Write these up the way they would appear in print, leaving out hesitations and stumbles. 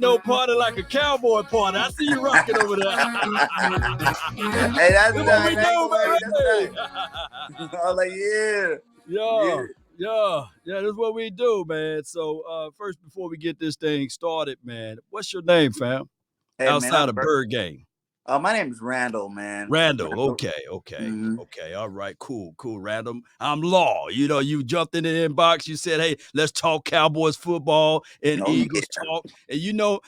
no party like a cowboy party. I see you rocking over there. Hey, that's That's what nice. we do, baby. I was like, yeah. Yeah, that's what we do, man. So first, before we get this thing started, man, what's your name, fam? Hey, man, Outside of Birdgang. My name is Randall, man. Randall, okay. All right, cool, Randall. I'm Law. You know, you jumped in the inbox. You said, "Hey, let's talk Cowboys football and Eagles talk." And you know,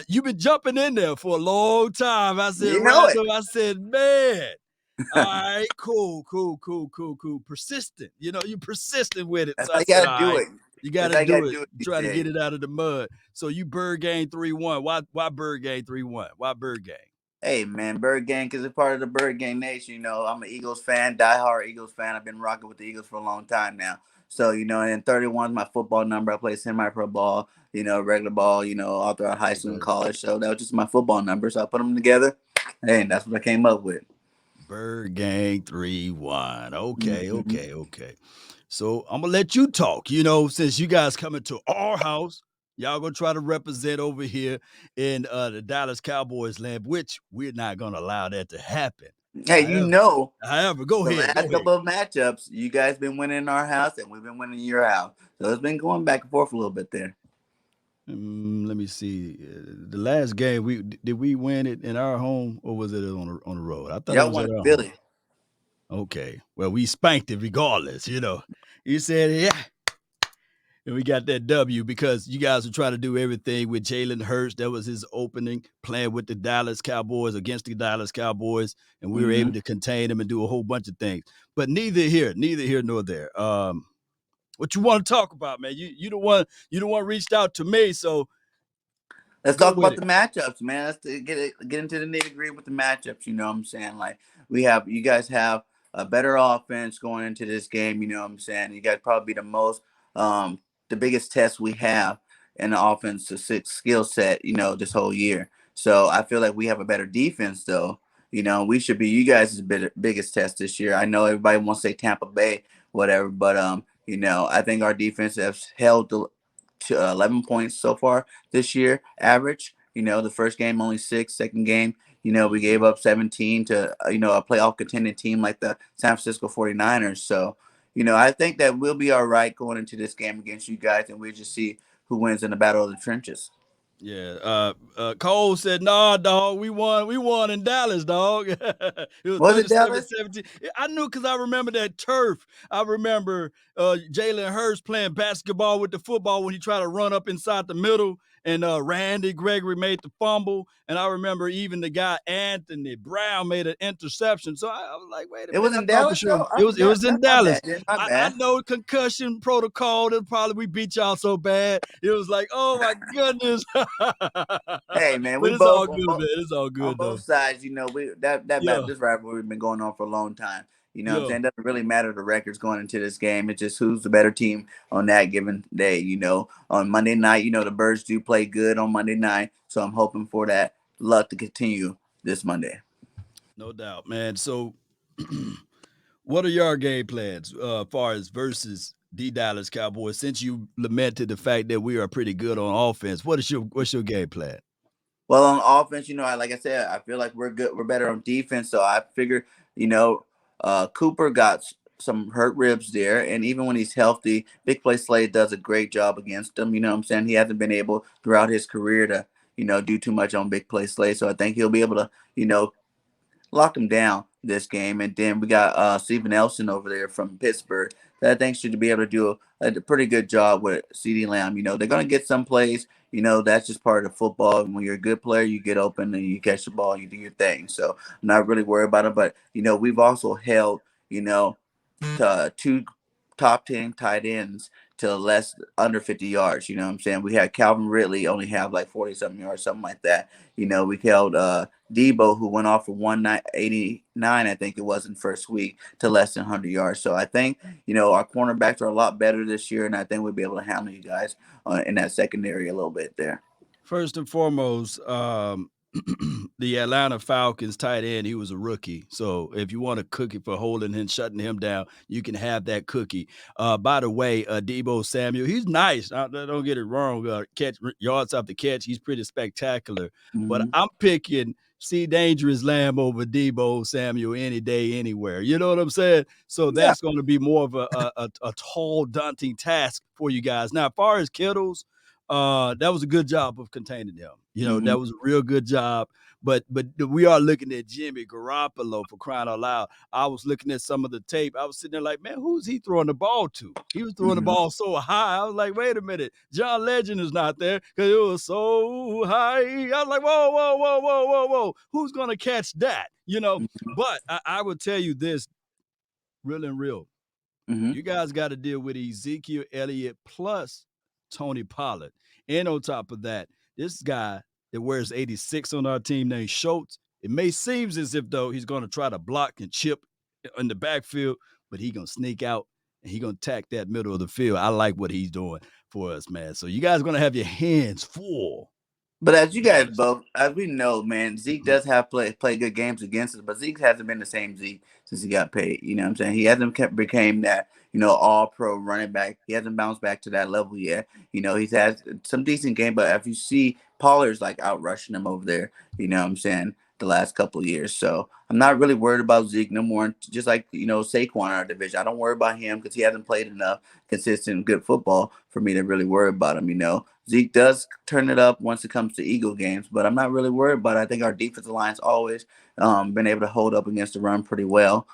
you've been jumping in there for a long time. I said, Randall. I said, man. All right, cool. Persistent. You know, you persistent with it. That's So how I you said, gotta do it. You gotta do it. Try to get it out of the mud. So you Birdgang 3-1. Why Birdgang 3-1? Why Birdgang? Hey, man, Birdgang, because it's part of the Birdgang Nation. You know, I'm an Eagles fan, diehard Eagles fan. I've been rocking with the Eagles for a long time now. So, you know, and 31 is my football number. I play semi-pro ball, you know, regular ball, you know, all throughout high school and college. So that was just my football number. So I put them together, and that's what I came up with. Birdgang 3-1. Okay. So I'm gonna let you talk. You know, since you guys coming to our house, y'all gonna try to represent over here in the Dallas Cowboys land, which we're not gonna allow that to happen. Hey, However, go ahead. Last couple of matchups, you guys been winning in our house, and we've been winning in your house. So it's been going back and forth a little bit there. Let me see. The last game, did we win it in our home or was it on the road? I thought y'all it was won at our Philly. home. Okay. Well, we spanked it regardless. You know, you said yeah. And we got that W because you guys were trying to do everything with Jalen Hurts. That was his opening, playing with the Dallas Cowboys against the Dallas Cowboys, and we were able to contain him and do a whole bunch of things. But neither here nor there. What you want to talk about, man? You the one reached out to me, so let's talk about the matchups, man. Let's get into the nitty gritty with the matchups. You know what I'm saying? Like you guys have a better offense going into this game. You know what I'm saying? You guys probably be the biggest test we have in the offensive skill set. You know, this whole year. So I feel like we have a better defense, though. You know, we should be you guys' biggest test this year. I know everybody wants to say Tampa Bay, whatever, but you know, I think our defense has held to 11 points so far this year, average. You know, the first game only 6, second game, you know, we gave up 17 to, you know, a playoff contending team like the San Francisco 49ers. So, you know, I think that we'll be all right going into this game against you guys, and we'll just see who wins in the battle of the trenches. Yeah. Cole said, nah, dog, we won in Dallas, dog. It was it Dallas? 17. I knew because I remember that turf. I remember Jalen Hurts playing basketball with the football when he tried to run up inside the middle, and Randy Gregory made the fumble. And I remember even the guy Anthony Brown made an interception. So I was like, wait a minute. It was in Dallas, sure. It was in Dallas. I know concussion protocol. We beat y'all so bad. It was like, oh my goodness. Hey man, but it's all good, man. It's all good on both sides. You know, this rivalry has been going on for a long time. You know what I'm saying? It doesn't really matter the records going into this game. It's just who's the better team on that given day. You know, on Monday night, you know, the Birds do play good on Monday night. So I'm hoping for that luck to continue this Monday. No doubt, man. So what are your game plans as far as versus the Dallas Cowboys? Since you lamented the fact that we are pretty good on offense, what's your game plan? Well, on offense, you know, like I said, I feel like we're good. We're better on defense. So I figure, you know, Cooper got some hurt ribs there, and even when he's healthy, Big Play Slade does a great job against him. You know what I'm saying? He hasn't been able throughout his career to, you know, do too much on Big Play Slade. So I think he'll be able to, you know, lock him down this game. And then we got Steven Elson over there from Pittsburgh that I think should be able to do a pretty good job with CeeDee Lamb. You know, they're going to get some plays. You know, that's just part of football. And when you're a good player, you get open and you catch the ball and you do your thing. So I'm not really worried about it. But, you know, we've also held, you know, two top 10 tight ends to under 50 yards. You know what I'm saying? We had Calvin Ridley only have like 40-something yards, something like that. You know, we held Debo, who went off for 189, I think it was in first week, to less than 100 yards. So I think, you know, our cornerbacks are a lot better this year, and I think we'll be able to handle you guys in that secondary a little bit there. First and foremost, the Atlanta Falcons tight end, he was a rookie. So if you want a cookie for holding him, shutting him down, you can have that cookie. By the way, Debo Samuel, he's nice. Don't get it wrong. Catch yards off the catch, he's pretty spectacular. But Mhm. I'm picking C Dangerous Lamb over Debo Samuel any day, anywhere. You know what I'm saying? So Yeah. that's going to be more of a tall, daunting task for you guys. Now, as far as Kittles, that was a good job of containing him. You know, Mhm. that was a real good job. But we are looking at Jimmy Garoppolo for crying out loud. I was looking at some of the tape. I was sitting there like, man, who's he throwing the ball to? He was throwing the Mhm. ball so high. I was like, wait a minute, John Legend is not there because it was so high. I was like, whoa, whoa, whoa, whoa, whoa, whoa. Who's gonna catch that? You know. Mhm. But I would tell you this, real and real. Mhm. You guys got to deal with Ezekiel Elliott plus Tony Pollard. And on top of that, this guy that wears 86 on our team named Schultz, it may seem as if though he's going to try to block and chip in the backfield, but he's going to sneak out and he's going to attack that middle of the field. I like what he's doing for us, man. So you guys are going to have your hands full. But as you guys both, as we know, man, Zeke does have play good games against us, but Zeke hasn't been the same Zeke since he got paid. You know what I'm saying? He hasn't became that, all pro running back. He hasn't bounced back to that level yet. He's had some decent game, but if you see Pollard's like out rushing him over there, you know what I'm saying, the last couple of years. So I'm not really worried about Zeke no more. Just like, Saquon in our division. I don't worry about him because he hasn't played enough consistent good football for me to really worry about him. Zeke does turn it up once it comes to Eagle games, but I'm not really worried about it. I think our defensive line's always been able to hold up against the run pretty well.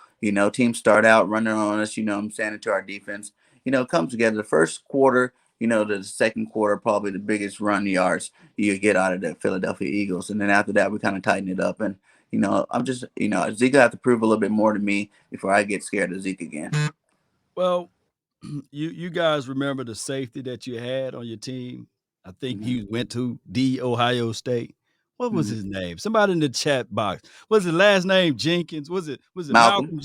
Teams start out running on us, I'm saying, into our defense. It comes together. The first quarter, the second quarter, probably the biggest run yards you get out of the Philadelphia Eagles. And then after that, we kind of tighten it up. And, I'm just, Zeke will have to prove a little bit more to me before I get scared of Zeke again. Well, you guys remember the safety that you had on your team? I think Mm-hmm. he went to the Ohio State. What was Mm-hmm. his name? Somebody in the chat box. Was his last name Jenkins? Was it Malcolm. Malcolm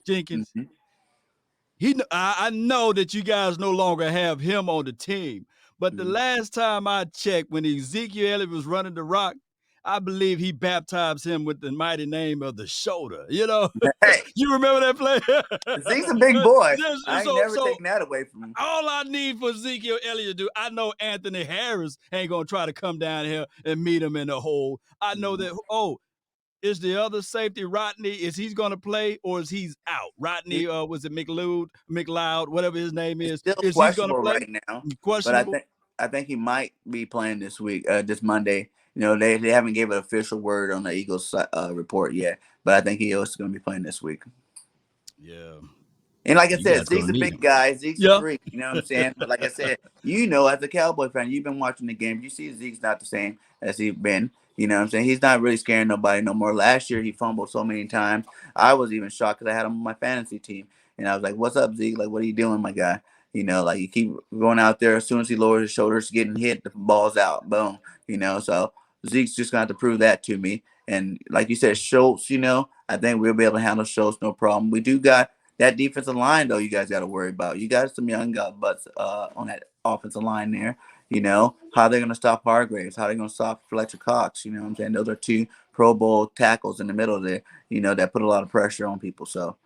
Jenkins? Mm-hmm. I know that you guys no longer have him on the team. But the Mm-hmm. last time I checked, when Ezekiel Elliott was running the rock, I believe he baptized him with the mighty name of the shoulder. You know, Hey, you remember that Zeke's a big boy. play? I ain't so never so taking that away from him. all I need for Ezekiel Elliott to do, I know Anthony Harris ain't gonna try to come down here and meet him in the hole. I know Mhm. that. Oh, is the other safety Rodney? Is he's gonna play or is he's out? He, Rodney, was it McLeod, whatever his name he's is? still Is he's gonna questionable play? right now, but I Questionable. think I think he might be playing this week, this Monday. They haven't gave an official word on the Eagles report yet, but I think he is going to be playing this week. Yeah, And like I you said, guys Zeke's gonna a need big him. guy. Zeke's a Yeah. freak. You know what I'm saying? But like I said, as a Cowboy fan, you've been watching the game. You see Zeke's not the same as he's been. You know what I'm saying? He's not really scaring nobody no more. Last year, he fumbled so many times. I was even shocked because I had him on my fantasy team. And I was like, what's up, Zeke? Like, what are you doing, my guy? Like you keep going out there. As soon as he lowers his shoulders, getting hit, the ball's out. Boom. So Zeke's just going to have to prove that to me. And like you said, Schultz, I think we'll be able to handle Schultz no problem. We do got that defensive line, though, you guys got to worry about. You got some young butts on that offensive line there. How they're going to stop Hargraves, how they're going to stop Fletcher Cox. You know what I'm saying? Those are two Pro Bowl tackles in the middle there, that put a lot of pressure on people. So,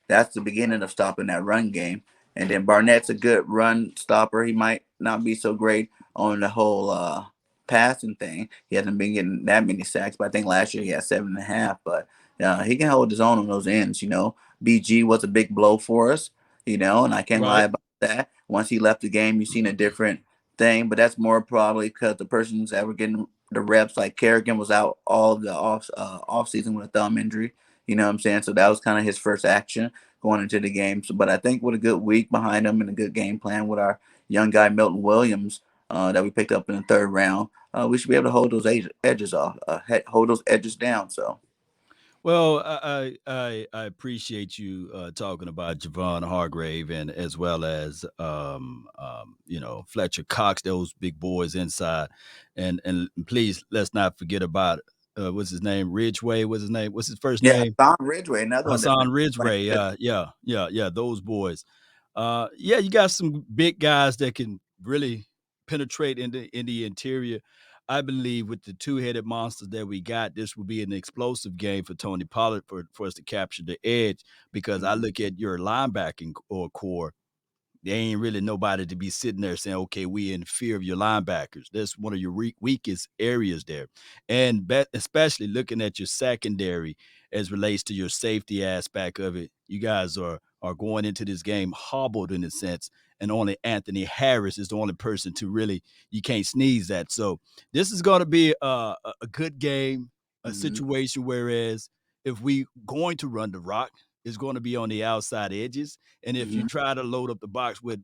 that's the beginning of stopping that run game. And then Barnett's a good run stopper. He might not be so great on the whole passing thing. He hasn't been getting that many sacks, but I think last year he had 7.5. But he can hold his own on those ends. BG was a big blow for us, and I can't lie Right. about that. Once he left the game, you've seen a different thing, but that's more probably because the person's ever getting the reps. Like Kerrigan was out all of the off season with a thumb injury. You know what I'm saying? So that was kind of his first action going into the game. So, but I think with a good week behind him and a good game plan with our young guy Milton Williams that we picked up in the third round, we should be able to hold those edges off, hold those edges down. So. Well, I appreciate you talking about Javon Hargrave and as well as Fletcher Cox, those big boys inside, and please let's not forget about what's his name, Ridgeway. What's his name? What's his first Yeah, name? Don Ridgeway, another one that's been Hassan playing Ridgeway. good. Yeah. Those boys. Yeah, you got some big guys that can really penetrate in the interior. I believe with the two-headed monsters that we got, this will be an explosive game for Tony Pollard for us to capture the edge because I Mm-hmm. look at your linebacking or core. There ain't really nobody to be sitting there saying, okay, we in fear of your linebackers. That's one of your weakest areas there. And especially looking at your secondary as relates to your safety aspect of it, you guys are going into this game hobbled in a sense. And only Anthony Harris is the only person to really, you can't sneeze at. So this is going to be a good game, a Mm-hmm. situation. Whereas if we going to run the rock, it's going to be on the outside edges, and if you Mm-hmm. try to load up the box with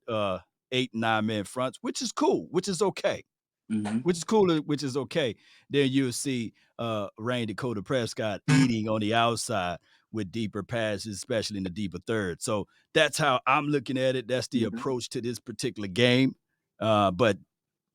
8, 9 man fronts, which is cool, which is okay, Mm-hmm. which is okay, then you'll see Rain Dakota Prescott eating on the outside with deeper passes, especially in the deeper third. So that's how I'm looking at it. That's the Mm-hmm. approach to this particular game. But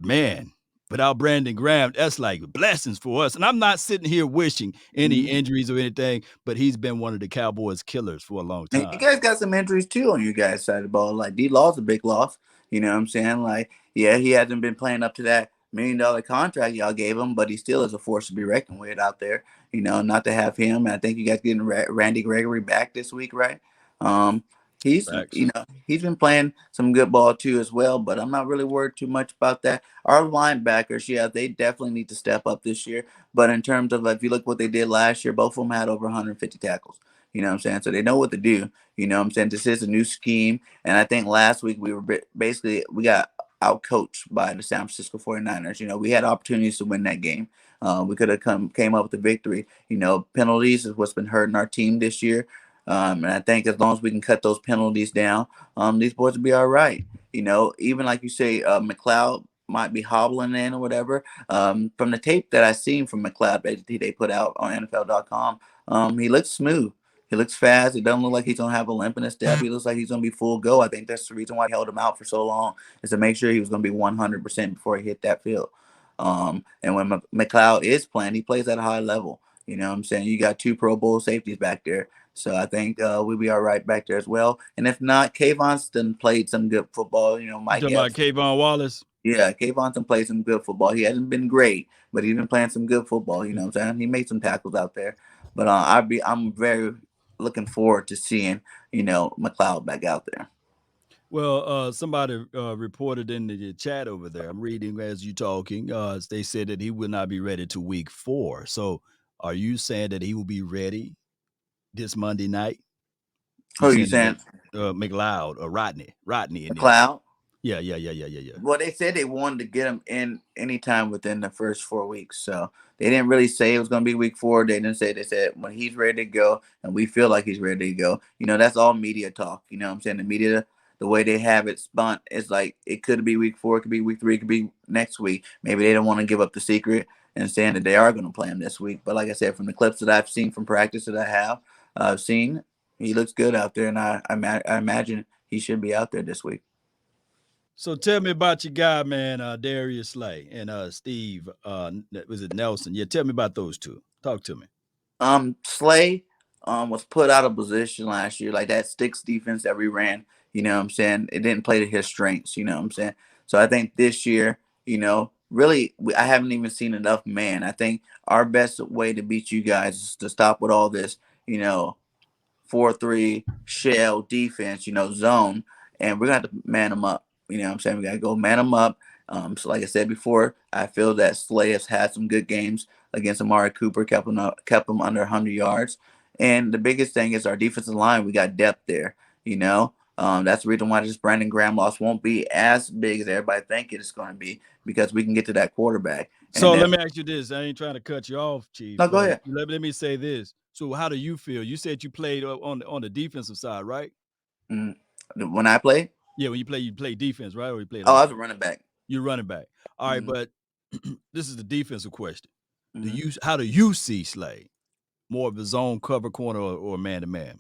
man, without Brandon Graham, that's like blessings for us. And I'm not sitting here wishing any Mm-hmm. injuries or anything, but he's been one of the Cowboys killers for a long And you time. guys got some injuries too on your guys' side of the ball. Like D Law's a big loss. You know what I'm saying? Like, yeah, he hasn't been playing up to that $1 million contract y'all gave him, but he still is a force to be reckoned with out there. You know, not to have him. And I think you guys getting Randy Gregory back this week, right? Um, he's Facts. you know he's been playing some good ball too as well, but I'm not really worried too much about that. Our linebackers, yeah, they definitely need to step up this year. But in terms of if you look what they did last year, both of them had over 150 tackles. You know what I'm saying? So they know what to do. You know what I'm saying? This is a new scheme. And I think last week we were basically, we got out coached by the San Francisco 49ers. You know, we had opportunities to win that game. We could have came up with a victory. You know, penalties is what's been hurting our team this year. And I think as long as we can cut those penalties down, these boys will be all right. You know, even like you say, McLeod might be hobbling in or whatever. From the tape that I seen from McLeod that they put out on NFL.com, he looks smooth. He looks fast. It doesn't look like he's gonna have a limp in his step. He looks like he's gonna be full go. I think that's the reason why they held him out for so long, is to make sure he was gonna be 100% before he hit that field. And when McLeod is playing, he plays at a high level. You know what I'm saying? You got two Pro Bowl safeties back there. So I think we'll be all right back there as well. And if not, Kayvon's done played some good football. You know, You Mike talking about Epps. Kayvon Wallace? Yeah, Kayvon's done played some good football. He hasn't been great, but he's been playing some good football. You know what I'm saying? He made some tackles out there. But I'm very looking forward to seeing McLeod back out there. Well, somebody reported in the chat over there. I'm reading as you talking. They said that he will not be ready to week 4. So, are you saying that he will be ready this Monday night? Who You are you saying saying? that McLeod or Rodney in there? McLeod? Yeah, yeah, yeah, yeah, yeah, yeah. Well, they said they wanted to get him in anytime within the first 4 weeks. So they didn't really say it was going to be week 4. They didn't say, they said when he's ready to go and we feel like he's ready to go. You know, that's all media talk. You know what I'm saying? The media, the way they have it spun, is like it could be week 4, it could be week 3, it could be next week. Maybe they don't want to give up the secret and saying that they are going to play him this week. But like I said, from the clips that I've seen from practice that I have seen, he looks good out there. And I imagine he should be out there this week. So tell me about your guy, man, Darius Slay and Steve. Was it Nelson? Yeah, tell me about those two. Talk to me. Slay was put out of position last year, like that sticks defense that we ran. You know what I'm saying? It didn't play to his strengths. You know what I'm saying? So I think this year, really, I haven't even seen enough man. I think our best way to beat you guys is to stop with all this. You know, 4-3 shell defense, zone, and we're gonna have to man them up. You know what I'm saying? We gotta go man them up. So like I said before, I feel that Slay has had some good games against Amari Cooper, kept him under 100 yards. And the biggest thing is our defensive line. We got depth there. That's the reason why this Brandon Graham loss won't be as big as everybody think it's going to be, because we can get to that quarterback. So And let then, me ask you this. I ain't trying to cut you off, Chief, no, go but ahead. let me say this. So how do you feel? You said you played on the defensive side, right? Mm, when I play, Yeah, when you play defense, right? Or you played oh, I was offense? a running back. You're running back. All right, Mm-hmm. but this is the defensive question. Mm-hmm. How do you see Slay? More of a zone cover corner or man to man?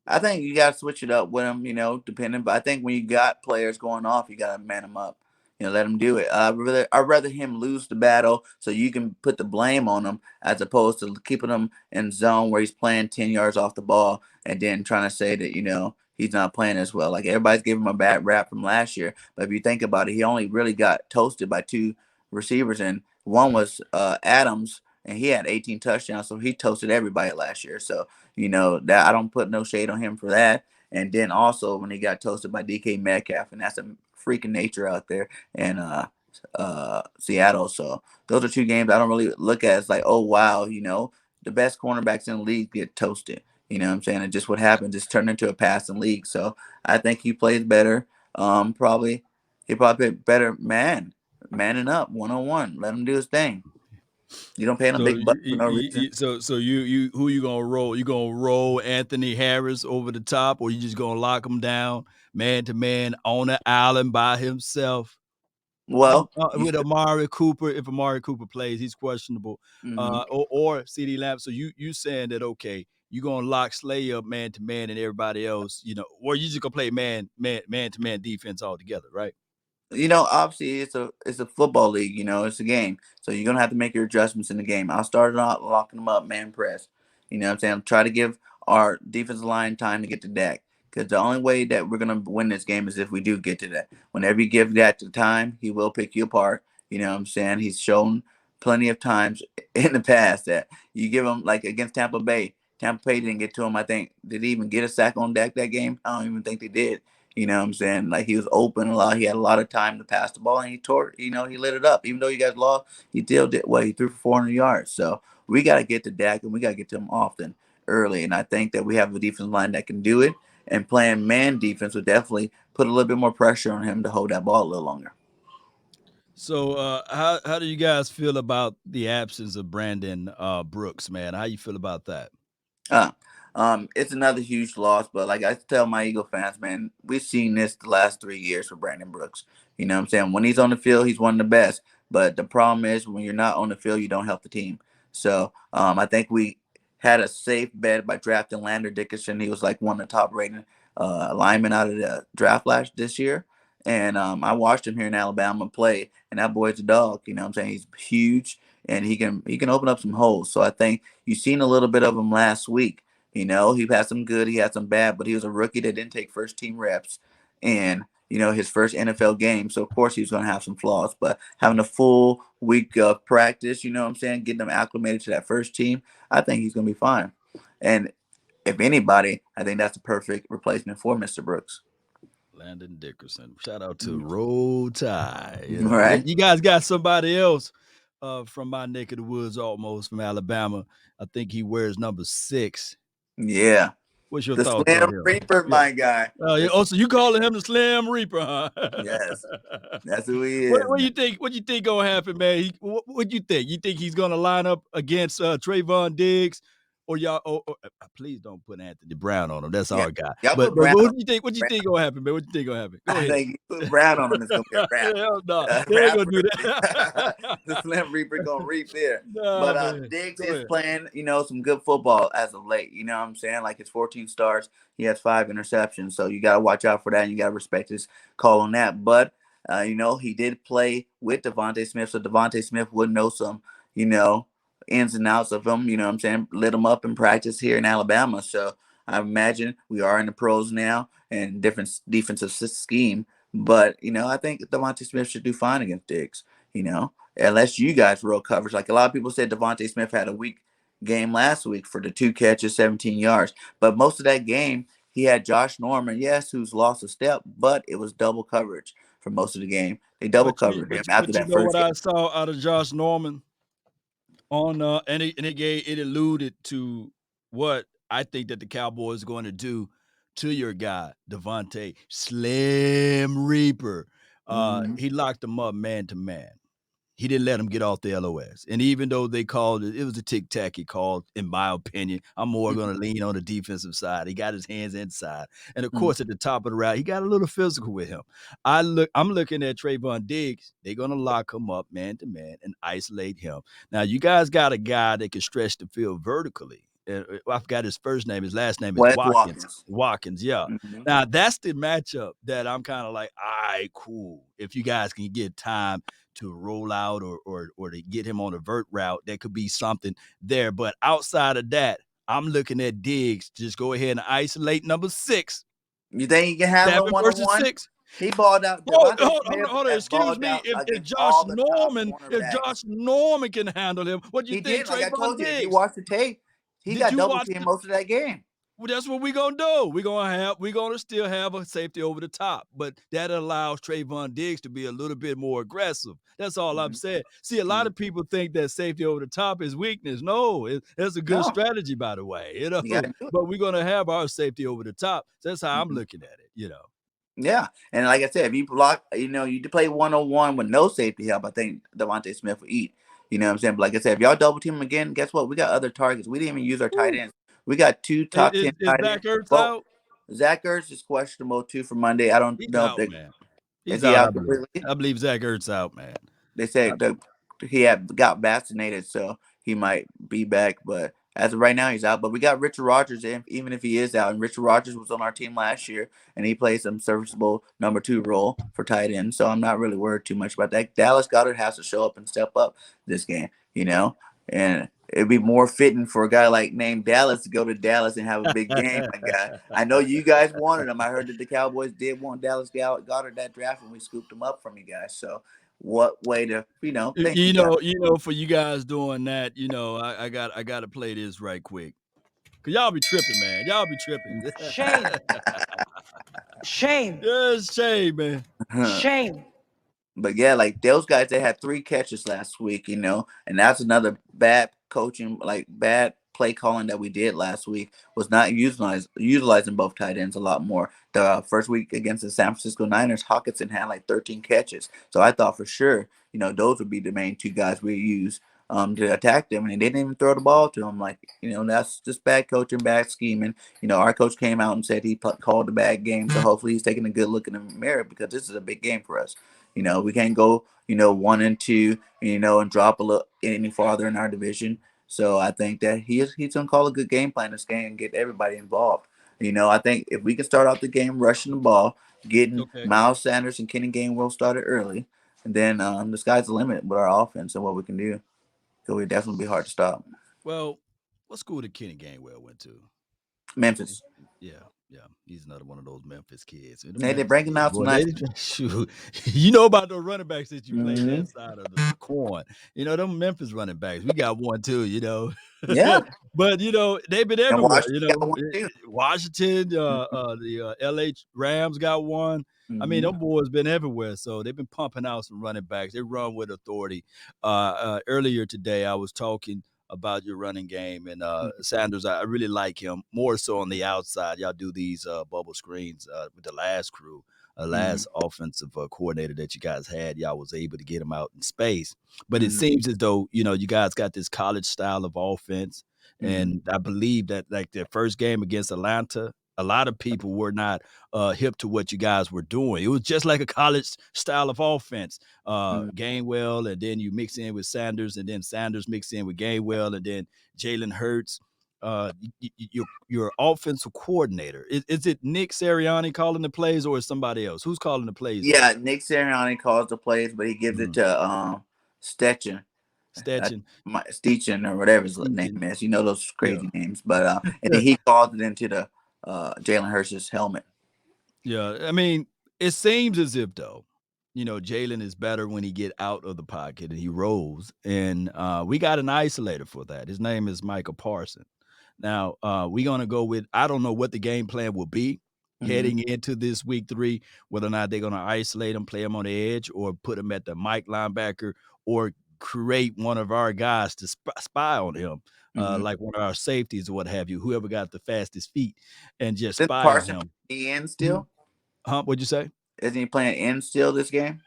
I think you got to switch it up with them, depending. But I think when you got players going off, you got to man them up. Let them do it. I'd rather him lose the battle so you can put the blame on him, as opposed to keeping him in zone where he's playing 10 yards off the ball and then trying to say that he's not playing as well. Like, everybody's giving him a bad rap from last year, but if you think about it, he only really got toasted by two receivers, and One was Adams, and he had 18 touchdowns, so he toasted everybody last year. So that I don't put no shade on him for that. And then also when he got toasted by DK Metcalf, and that's a freaking nature out there in Seattle. So those are two games I don't really look at as like, oh wow, the best cornerbacks in the league get toasted. You know what I'm saying? And just what happens is turned into a passing league. So I think he plays better. Probably he probably played better manning up 1-on-1. Let him do his thing. You don't pay him a So big buck for no reason. you who you gonna roll? You gonna roll Anthony Harris over the top, or you just gonna lock him down man to man on the island by himself? Well, you With said, Amari Cooper, if Amari Cooper plays, he's questionable. mm-hmm. Or CD Lamb. So you saying that okay, you gonna lock Slay up man to man and everybody else, or you just gonna play man to man defense altogether, right? Obviously it's a football league. It's a game, so you're gonna have to make your adjustments in the game. I'll start it out locking them up, man press. You know what I'm saying? Try to give our defensive line time to get to Dak, because the only way that we're gonna win this game is if we do get to that. Whenever you give Dak the time, he will pick you apart. You know what I'm saying? He's shown plenty of times in the past that you give him, like against Tampa Bay. Tampa Bay didn't get to him. I think, did he even get a sack on Dak that game? I don't even think they did. You know what I'm saying? Like, he was open a lot. He had a lot of time to pass the ball, and he lit it up. Even though you guys lost, he still did what? He threw for 400 yards. So we got to get to Dak, and we got to get to him often, early. And I think that we have a defensive line that can do it. And playing man defense would definitely put a little bit more pressure on him to hold that ball a little longer. So how do you guys feel about the absence of Brandon Brooks, man? How you feel about that? Uh, it's another huge loss, but like I tell my Eagle fans, man, we've seen this the last 3 years for Brandon Brooks. You know what I'm saying? When he's on the field, he's one of the best. But the problem is when you're not on the field, you don't help the team. So I think we had a safe bet by drafting Lander Dickerson. He was like one of the top rated linemen out of the draft last this year. And I watched him here in Alabama play, and that boy's a dog. You know what I'm saying? He's huge, and he can open up some holes. So I think you've seen a little bit of him last week. He had some good, he had some bad, but he was a rookie that didn't take first team reps, and his first NFL game. So of course he was going to have some flaws, but having a full week of practice, you know what I'm saying, getting him acclimated to that first team, I think he's going to be fine. And if anybody, I think that's the perfect replacement for Mr. Brooks. Landon Dickerson. Shout out to Roll Tide. Right? You guys got somebody else from my neck of the woods, almost from Alabama. I think he wears number 6. Yeah. What's your The thoughts on Slim him? Reaper, Yeah. my guy. Yeah. Oh, so you calling him the Slim Reaper, huh? Yes, that's who he is, What do man. you think? What you think gonna happen, man? What you think? You think he's gonna line up against Trayvon Diggs, or y'all? Please don't put Anthony Brown on him. That's Yeah. our guy. Y'all But put Brown on. what do you think? What you think gonna happen, man? What you think gonna happen? Go I ahead. think you put Brown on him, it's gonna be a wrap. Hell no, they ain't gonna Rapper, do that. the Slim Reaper gonna reap there. But Nah, man. Diggs Go is ahead. playing, some good football as of late. You know what I'm saying? Like, his 14 starts, he has 5 interceptions. So you gotta watch out for that, and you gotta respect his call on that. But he did play with Devontae Smith, so Devontae Smith would know some, you know, ins and outs of him. You know what I'm saying? Lit him up in practice here in Alabama. So I imagine we are in the pros now and different defensive scheme. But I think Devontae Smith should do fine against Diggs. Unless you guys roll coverage. Like, a lot of people said Devontae Smith had a weak game last week for the 2 catches, 17 yards. But most of that game, he had Josh Norman, yes, who's lost a step, but it was double coverage for most of the game. They double covered him after But you that know what first game. I saw out of Josh Norman on it alluded to what I think that the Cowboys are going to do to your guy Devontae Slim Reaper. Mm-hmm. He locked him up man to man. He didn't let him get off the LOS. And even though they called it, it was a tic tac he called, in my opinion. I'm more going to lean on the defensive side. He got his hands inside. And of Mm-hmm. course, at the top of the route, he got a little physical with him. I'm looking at Trayvon Diggs. They're going to lock him up man to man and isolate him. Now, you guys got a guy that can stretch the field vertically. I forgot his first name. His last name is Wes Watkins. Watkins. Watkins, yeah. Mm-hmm. Now that's the matchup that I'm kind of like, all right, cool. If you guys can get time to roll out or to get him on a vert route, there could be something there. But outside of that, I'm looking at Diggs. Just go ahead and isolate number 6. You think he can handle 7 him one on versus one? 6. He balled out. Hold, Devontae hold, hold, Smith on, hold on. has Excuse balled me. out If against Josh all the top Norman, if cornerbacks. Josh Norman can handle him, what do you He think did, like I Trayvon told you. If you Diggs? watch the tape, he Did got you double watch teamed the most of that game. Well, that's what we're gonna do. We're gonna still have a safety over the top, but that allows Trayvon Diggs to be a little bit more aggressive. That's all I'm Mm-hmm. saying. See, a lot Mm-hmm. of people think that safety over the top is weakness. No, it's a good No, strategy, by the way. you got to do it. But we're gonna have our safety over the top. That's how I'm Mm-hmm. looking at it. Yeah, and like I said, if you block, you play 1-on-1 with no safety help, I think Devontae Smith will eat. You know what I'm saying? But like I said, if y'all double team him again, guess what? We got other targets. We didn't even use our tight Woo. ends. We got two top 10 Is tight ends. Zach Ertz Well, out? Zach Ertz is questionable too for Monday. I don't He's know if out, they man. is He's he out, I out believe. completely. I believe Zach Ertz out, man. They I, said he had got vaccinated, so he might be back. But as of right now, he's out. But we got Richard Rodgers in, even if he is out. And Richard Rodgers was on our team last year, and he plays some serviceable number 2 role for tight end. So I'm not really worried too much about that. Dallas Goedert has to show up and step up this game, and it'd be more fitting for a guy like named Dallas to go to Dallas and have a big game, my guy. I know you guys wanted him. I heard that the Cowboys did want Dallas Goedert that draft, and we scooped him up from you guys. So what way to thank you guys. For you guys doing that, I got to play this right quick. Cause y'all be tripping, man. Y'all be tripping. Shame. Shame. Yes, shame, man. Shame. But yeah, like those guys, they had 3 catches last week, and that's another bad coaching, like bad play calling that we did last week was not utilizing both tight ends a lot more. The first week against the San Francisco Niners, Hawkinson had like 13 catches, so I thought for sure, those would be the main 2 guys we use to attack them, and they didn't even throw the ball to them. Like, that's just bad coaching, bad scheming. Our coach came out and said he called a bad game, so hopefully he's taking a good look in the mirror because this is a big game for us. We can't go, 1-2, and drop a little any farther in our division. So I think that he's gonna call a good game plan this game and get everybody involved. I think if we can start off the game rushing the ball, getting Okay. Miles Sanders and Kenny Gainwell started early, and then the sky's the limit with our offense and what we can do. So we definitely be hard to stop. Well, what school did Kenny Gainwell went to? Memphis. Yeah, yeah. He's another one of those Memphis kids. The Hey, they're Memphis bringing kids, out some boy, nice. shoot. You know about those running backs that you played Mm-hmm. that side of the coin. Them Memphis running backs. We got one too. Yeah, But they've been and everywhere. Washington got one too. Washington, the LA Rams got one. I mean, Mm-hmm. them boys been everywhere, so they've been pumping out some running backs. They run with authority. Earlier today, I was talking about your running game and Sanders. I really like him more so on the outside. Y'all do these bubble screens with the last crew, Mm-hmm. last offensive coordinator that you guys had. Y'all was able to get him out in space, but it Mm-hmm. seems as though you guys got this college style of offense. Mm-hmm. And I believe that like their first game against Atlanta, a lot of people were not hip to what you guys were doing. It was just like a college style of offense. Gainwell, and then you mix in with Sanders, and then Sanders mix in with Gainwell, and then Jalen Hurts. Your offensive coordinator, is it Nick Sirianni calling the plays, or is somebody else? Who's calling the plays over Yeah, there? Nick Sirianni calls the plays, but he gives it Mhm. to Stetchen, Stetchen, Stetchen or whatever his name Stetchen. is. You know those Yeah. crazy names, but and then he calls it into the Jalen Hurts' helmet. Yeah, I mean, it seems as if though, Jalen is better when he get out of the pocket and he rolls, and we got an isolator for that. His name is Michael Parson. Now, we're gonna go with I don't know what the game plan will be Mm-hmm. heading into this week 3, whether or not they're gonna isolate him, play him on the edge, or put him at the Mike linebacker, or create one of our guys to spy on him, Mm-hmm. like one of our safeties or what have you, whoever got the fastest feet, and just Isn't spy on Parson him. playing in Mhm. still? Huh? What'd you say? Isn't he playing in still this game?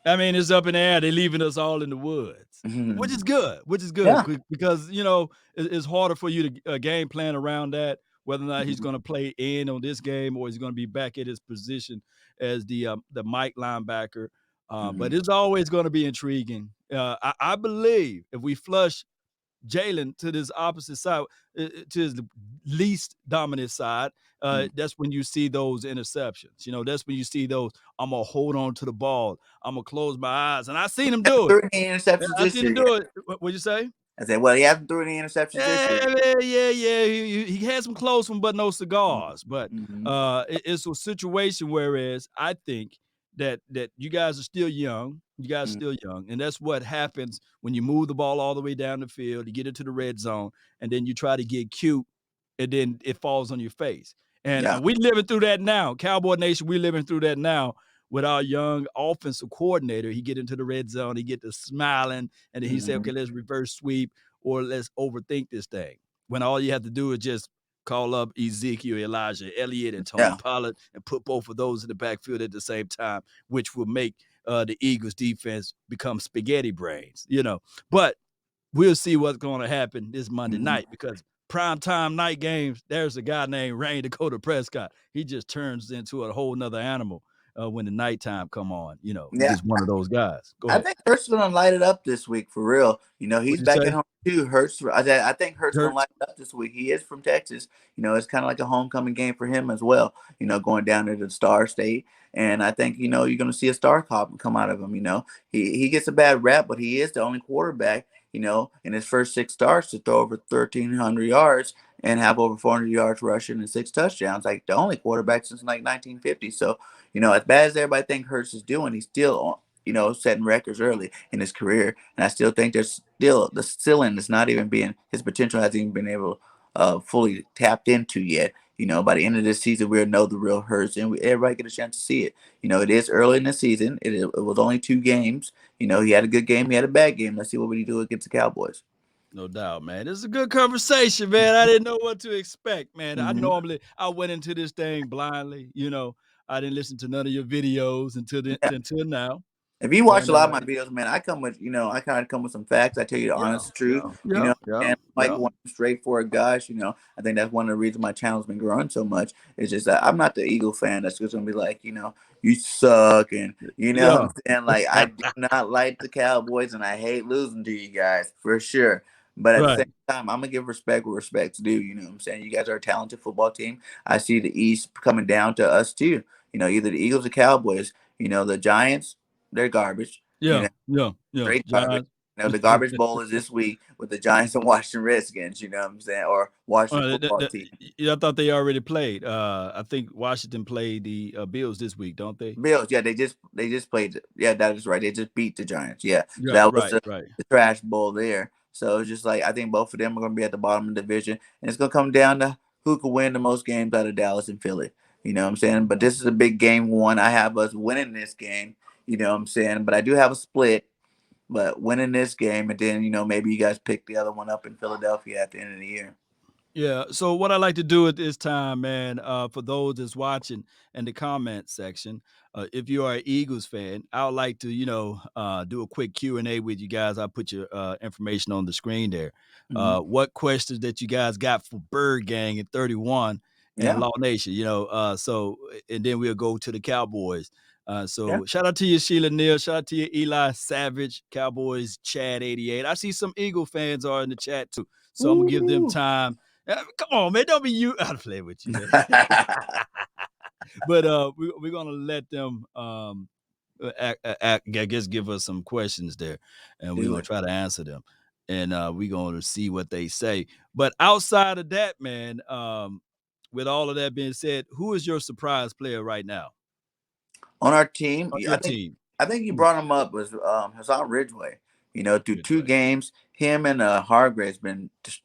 I mean, it's up in the air. They're leaving us all in the woods, which is Mm-hmm. good. Which is good Yeah. because it's harder for you to game plan around that. Whether or not he's Mm-hmm. going to play in on this game or he's going to be back at his position as the Mike linebacker. Mm-hmm. But it's always going to be intriguing. I believe if we flush Jalen to this opposite side, to his least dominant side, that's when you see those interceptions. That's when you see those. I'm gonna hold on to the ball. I'm gonna close my eyes, and I seen him do it. 13 interceptions I this seen him year. do it. What'd you say? I said, well, he hasn't threw any interceptions this Yeah, year. man, yeah. He had some close ones, but no cigars. But Mm-hmm. it's a situation. Whereas I think that you guys are still young. You guys are Mm-hmm. still young, and that's what happens when you move the ball all the way down the field. You get into the red zone, and then you try to get cute, and then it falls on your face. And Yeah. we living through that now, Cowboy Nation. We living through that now with our young offensive coordinator. He get into the red zone, he get to smiling, and then he say, Mm-hmm. "Okay, let's reverse sweep." Or let's overthink this thing. When all you have to do is just call up Ezekiel, Elijah, Elliott, and Tony Yeah. Pollard and put both of those in the backfield at the same time, which will make the Eagles defense become spaghetti brains, But we'll see what's going to happen this Monday Mm-hmm. night because primetime night games, there's a guy named Rain Dakota Prescott. He just turns into a whole nother animal when the nighttime come on. He's Yeah. just one of those guys. Go I ahead. think Hurts is gonna light it up this week for real. He's What'd you back at say? home too. Hurts. I think Hurts gonna Hurts? light it up this week. He is from Texas. It's kind of like a homecoming game for him as well. Going down to the Star State, and I think you're gonna see a star cop come out of him. He gets a bad rap, but he is the only quarterback. In his first six starts to throw over 1,300 yards and have over 400 yards rushing and six touchdowns. Like the only quarterback since like 1950. So as bad as everybody think Hurts is doing, he's still setting records early in his career. And I still think there's still the ceiling is not even being his potential hasn't even been able fully tapped into yet. By the end of this season, we'll know the real Hurts, and everybody get a chance to see it. It is early in the season. It was only 2 games. He had a good game, he had a bad game. Let's see what we do against the Cowboys. No doubt, man. This is a good conversation, man. I didn't know what to expect, man. Mm-hmm. I went into this thing blindly. I didn't listen to none of your videos until now. If you watch a And lot of my videos, man, I come with, I kind of come with some facts. I tell you the yeah, honest truth, yeah, yeah, yeah, and like yeah. one straightforward guys, I think that's one of the reasons my channel's been growing so much. It's just that I'm not the Eagle fan that's just gonna be like, you suck, and what Yeah. I'm saying. Like I do not like the Cowboys, and I hate losing to you guys for sure. But at the Right. same time, I'm gonna give respect where respect's due. You know what I'm saying? You guys are a talented football team. I see the East coming down to us too. Either the Eagles or Cowboys. The Giants, they're garbage. You Yeah, know, yeah, yeah. straight garbage. Giants. The garbage bowl is this week with the Giants and Washington Redskins. You know what I'm saying? Or Washington football team. Yeah, I thought they already played. I think Washington played the Bills this week, don't they? Bills, yeah, they just played. Yeah, that is right. They just beat the Giants. Yeah, so Yeah, that was right, right. the trash bowl there. So it's just like I think both of them are going to be at the bottom of the division, and it's going to come down to who can win the most games out of Dallas and Philly. You know what I'm saying? But this is a big game one. I have us winning this game. You know what I'm saying? But I do have a split. But winning this game, and then maybe you guys pick the other one up in Philadelphia at the end of the year. Yeah. So what I like to do at this time, man, for those that's watching in the comment section, if you are an Eagles fan, I would like to, do a quick Q&A with you guys. I'll put your information on the screen there. Hmm. What questions that you guys got for Birdgang at 31 and Yeah, Law Nation, and then we'll go to the Cowboys. yeah. So shout out to you, Sheila Neal. Shout out to you, Eli Savage, Cowboys, Chad 88. I see some Eagle fans are in the chat too. So I'm gonna give them Ooh. time. Come on, man. Don't be you. I'll play with you, man. But we're gonna let them I guess give us some questions there, and we're Do gonna it. try to answer them, and we're gonna see what they say. But outside of that, man, with all of that being said, who is your surprise player right now On our team, on I your think team? I think you brought him up was Hassan Ridgeway. Through two Ridgeway. games, him and Hargrave's been just,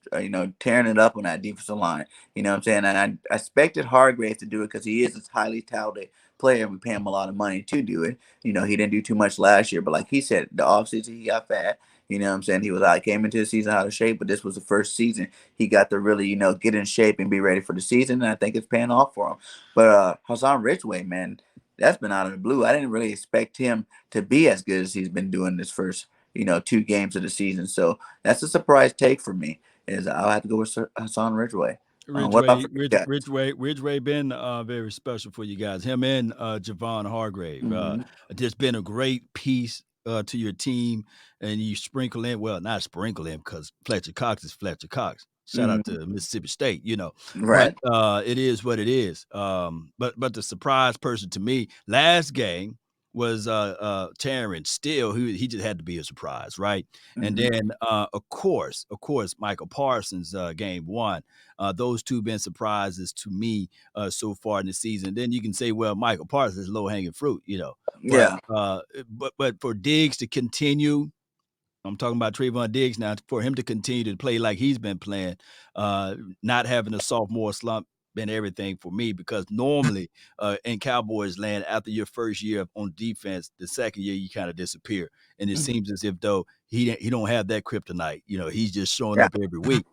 tearing it up on that defensive line. You know what I'm saying? And I expected Hargrave to do it because he is a highly touted player, and we pay him a lot of money to do it. He didn't do too much last year, but like he said, the offseason he got fat. You know what I'm saying? He was out, came into the season out of shape, but this was the first season he got to really, get in shape and be ready for the season. And I think it's paying off for him. But Hassan Ridgeway, man, that's been out of the blue. I didn't really expect him to be as good as he's been doing this first, 2 games of the season. So that's a surprise take for me. Is I'll have to go with Hassan Ridgeway. What about Ridgeway, for you guys? Ridgeway been very special for you guys. Him and Javon Hargrave. Mm-hmm. Just been a great piece to your team, and you sprinkle in, well, not sprinkle in because Fletcher Cox is Fletcher Cox. Shout out Mm-hmm. to Mississippi State. But Right. it is what it is. But the surprise person to me last game was Terrence Steele. He just had to be a surprise, right? And Hmm. then of course, Michael Parsons, game one. Those two been surprises to me so far in the season. Then you can say, well, Michael Parsons is low hanging fruit, but Yeah. but for Diggs to continue, I'm talking about Trayvon Diggs now, for him to continue to play like he's been playing, not having a sophomore slump been everything for me, because normally in Cowboys land, after your first year on defense, the second year you kind of disappear, and it Hmm. seems as if though he don't have that kryptonite. He's just showing Yeah. up every week.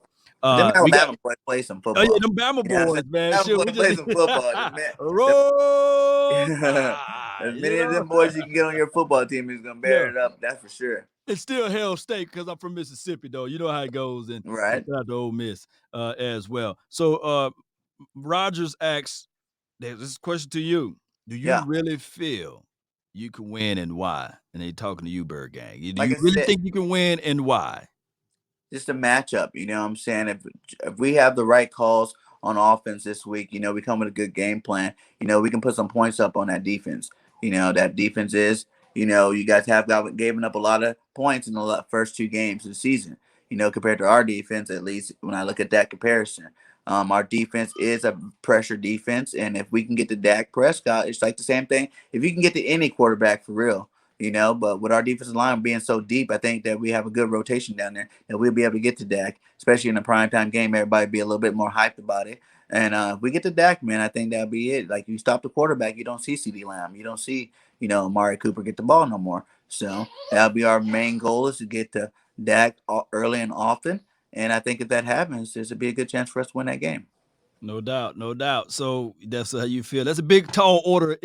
But them We got Alabama boys play some oh yeah, football. them Bama You know what I'm saying? boys, man. Alabama Shit, boys we just play some football. The, roll the, tide, as many of them boys you can get on your football team is gonna bear Yeah. it up. That's for sure. It's still hell state because I'm from Mississippi, though. You know how it goes, and Right? shout out to Ole Miss as well. So Rogers asks, this is a question to you: do you Yeah. really feel you can win, and why? And they talking to you, Birdgang. Do Like you I really said, think you can win, and why? just a matchup. You know what I'm saying? If we have the right calls on offense this week, we come with a good game plan. We can put some points up on that defense. That defense is. You guys have given up a lot of points in the first two games of the season. Compared to our defense, at least when I look at that comparison. Our defense is a pressure defense, and if we can get to Dak Prescott, it's like the same thing. If you can get to any quarterback for real, but with our defensive line being so deep, I think that we have a good rotation down there that we'll be able to get to Dak, especially in a primetime game. Everybody be a little bit more hyped about it. And if we get to Dak, man, I think that'll be it. Like, you stop the quarterback, you don't see CD Lamb, you don't see, Amari Cooper get the ball no more. So that'll be our main goal, is to get to Dak early and often. And I think if that happens, there's a be a good chance for us to win that game. No doubt, no doubt. So that's how you feel. That's a big, tall order,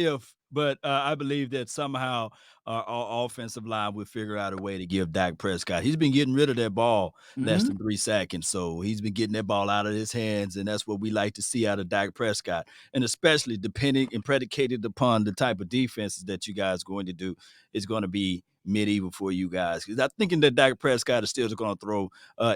but I believe that somehow our offensive line will figure out a way to give Dak Prescott. He's been getting rid of that ball less Hmm. than 3 seconds, so he's been getting that ball out of his hands, and that's what we like to see out of Dak Prescott. And especially depending and predicated upon the type of defenses that you guys are going to do, is going to be medieval for you guys. Because I'm thinking that Dak Prescott is still going to throw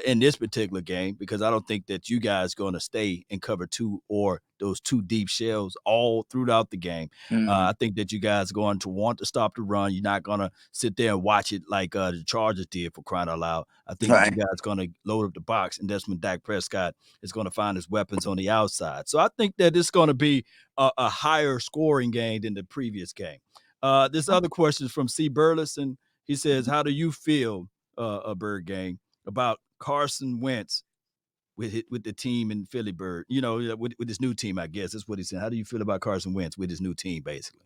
in this particular game, because I don't think that you guys going to stay in cover two or those two deep shells all throughout the game. Hmm. I think that you guys are going to want to stop the run. You're not going to sit there and watch it like the Chargers did, for crying out loud. I think that you Right. guys are going to load up the box, and that's when Dak Prescott is going to find his weapons on the outside. So I think that it's going to be a higher scoring game than the previous game. This other question is from C. Burleson. He says, how do you feel, a Birdgang, about Carson Wentz with the team in Philly Bird, with his new team, I guess. That's what he said. How do you feel about Carson Wentz with his new team, basically?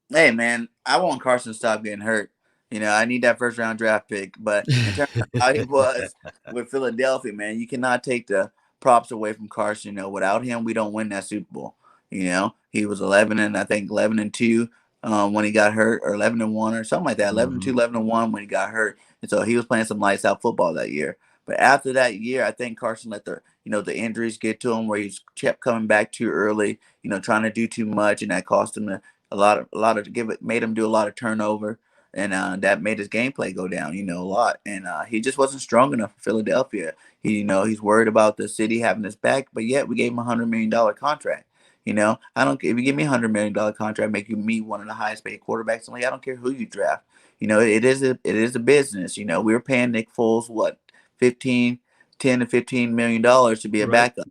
Hey, man, I want Carson to stop getting hurt. I need that first round draft pick. But in terms of how he was with Philadelphia, man, you cannot take the props away from Carson. Without him, we don't win that Super Bowl. He was 11 and I think 11-2 when he got hurt, or 11-1 or something like that. 11-2, Mhm. 11-1 when he got hurt, and so he was playing some lights out football that year. But after that year, I think Carson let the injuries get to him, where he's kept coming back too early. Trying to do too much, and that cost him a lot of give it made him do a lot of turnover, and that made his gameplay go down, a lot. And he just wasn't strong enough for Philadelphia. He's worried about the city having his back, but yet we gave him $100 million contract. I don't. If you give me $100 million contract, make you me one of the highest paid quarterbacks in the league. I don't care who you draft. It is a business. We were paying Nick Foles what 15, 10 to $15 million to be a Right. backup.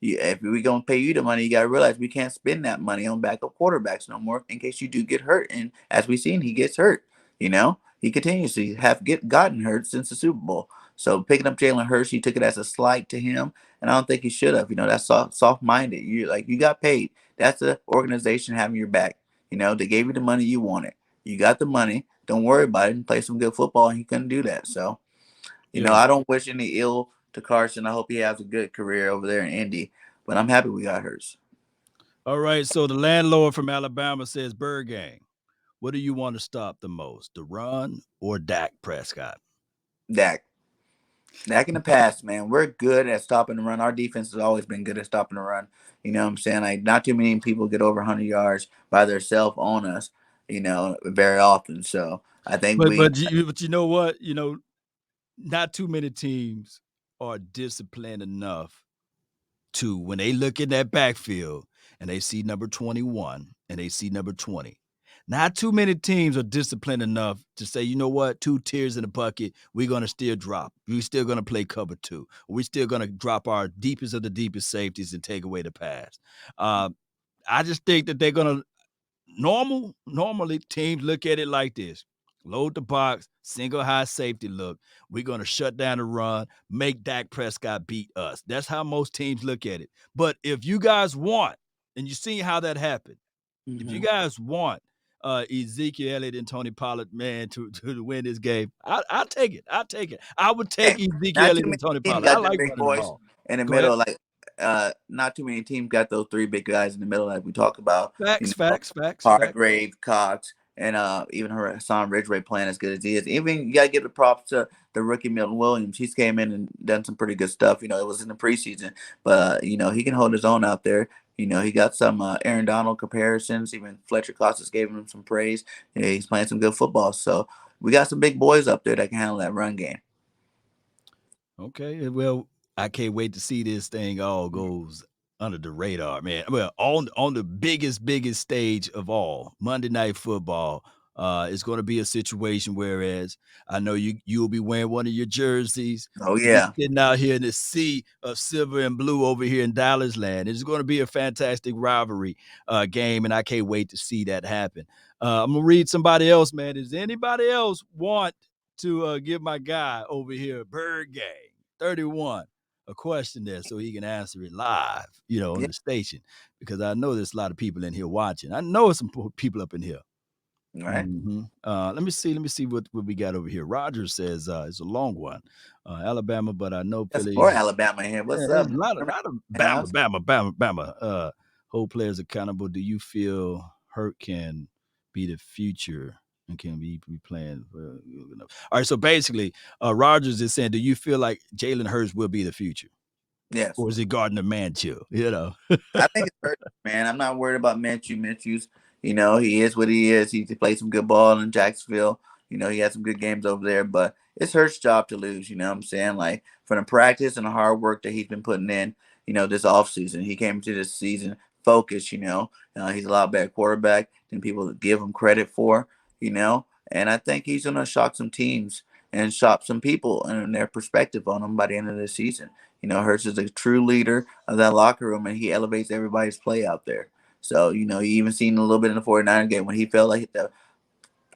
If we gonna pay you the money, you gotta realize we can't spend that money on backup quarterbacks no more, in case you do get hurt. And as we've seen, he gets hurt. He continues to have gotten hurt since the Super Bowl. So picking up Jalen Hurts, he took it as a slight to him, and I don't think he should have. That's soft minded. You got paid. That's the organization having your back. They gave you the money you wanted. You got the money. Don't worry about it and play some good football. And he couldn't do that. So Yeah. I don't wish any ill to Carson. I hope he has a good career over there in Indy. But I'm happy we got hers. All right. So the landlord from Alabama says, Birdgang, what do you want to stop the most, the run or Dak Prescott? Dak. Dak in the past, man. We're good at stopping the run. Our defense has always been good at stopping the run. You know what I'm saying? Like, not too many people get over 100 yards by themselves on us, very often. So I think But we, but you but you know what? Not too many teams are disciplined enough to, when they look in that backfield and they see number 21 and they see number 20, Not too many teams are disciplined enough to say, you know what, 2 tiers in the bucket, we're going to still drop. We're still going to play cover two. We're still going to drop our deepest of the deepest safeties and take away the pass. Uh, I just think that they're going to normally teams look at it like this. Load the box, single high safety look. We're going to shut down the run, make Dak Prescott beat us. That's how most teams look at it. But if you guys want, and you see how that happened, if you Hmm. guys want Ezekiel Elliott and Tony Pollard, man, to win this game, I'll take it. I'll take it. I would Hey, take Ezekiel not too Elliott many and Tony teams Pollard. I got them like big running the boys ball. in the Go ahead. middle. Like, not too many teams got those three big guys in the middle, like we talk about. You Facts, know, facts, facts, facts. Hargrave, Cox, and even Hassan Ridgeway playing as good as he is. Even you gotta give the props to the rookie Milton Williams. He's came in and done some pretty good stuff. It was in the preseason, but he can hold his own out there. He got some Aaron Donald comparisons. Even Fletcher Costas gave him some praise. He's playing some good football. So we got some big boys up there that can handle that run game. Okay, well, I can't wait to see this thing all goes under the radar, man. Well, on the biggest stage of all, Monday Night Football. It's going to be a situation whereas I know you'll be wearing one of your jerseys. Oh We'll be yeah. sitting out here in the sea of silver and blue over here in Dallas land. It's going to be a fantastic rivalry game, and I can't wait to see that happen. I'm gonna read somebody else, man. Does anybody else want to give my guy over here, Birdgang 31, a question there so he can answer it live, on Yeah. the station? Because I know there's a lot of people in here watching. I know some people up in here. All right. Let me see what we got over here. Roger says it's a long one. Alabama, but I know Got some more Philly. Alabama here. Yeah, What's there's up? a lot of, Montgomery lot of in the Bama, house? Bama, Bama, Bama. Hold players accountable. Do you feel Hurt can be the future and can be playing? All right. So basically, Rogers is saying, do you feel like Jalen Hurts will be the future, Yes. or is it Gardner Minshew? I think it's hurt, man. I'm not worried about Minshew. He is what he is. He played some good ball in Jacksonville. He had some good games over there, but it's Hurt's job to lose. You know what I'm saying? Like, from the practice and the hard work that he's been putting in, this offseason. He came into this season focused. He's a lot better quarterback than people give him credit for, and I think he's going to shock some teams and shock some people and their perspective on him by the end of the season. Hurts is a true leader of that locker room, and he elevates everybody's play out there. So, you even seen a little bit in the 49 game when he felt like the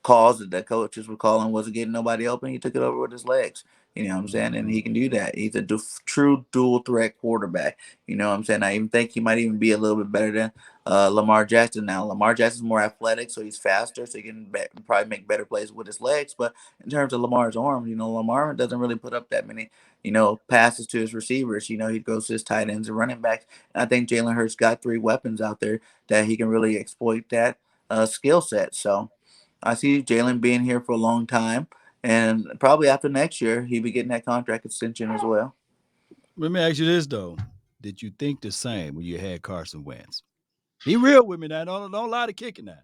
calls that the coaches were calling wasn't getting nobody open. He took it over with his legs. You know what I'm saying? And Mhm. he can do that. He's a true dual threat quarterback. You know what I'm saying? I even think he might even be a little bit better than Lamar Jackson now. Lamar Jackson's more athletic, so he's faster, so he can probably make better plays with his legs. But in terms of Lamar's arm, Lamar doesn't really put up that many, passes to his receivers. He goes to his tight ends and running backs. And I think Jalen Hurts got three weapons out there that he can really exploit that skill set. So I see Jalen being here for a long time, and probably after next year, he'll be getting that contract extension as well. Let me ask you this though: did you think the same when you had Carson Wentz? Be real with me now. Don't lie to kicking that.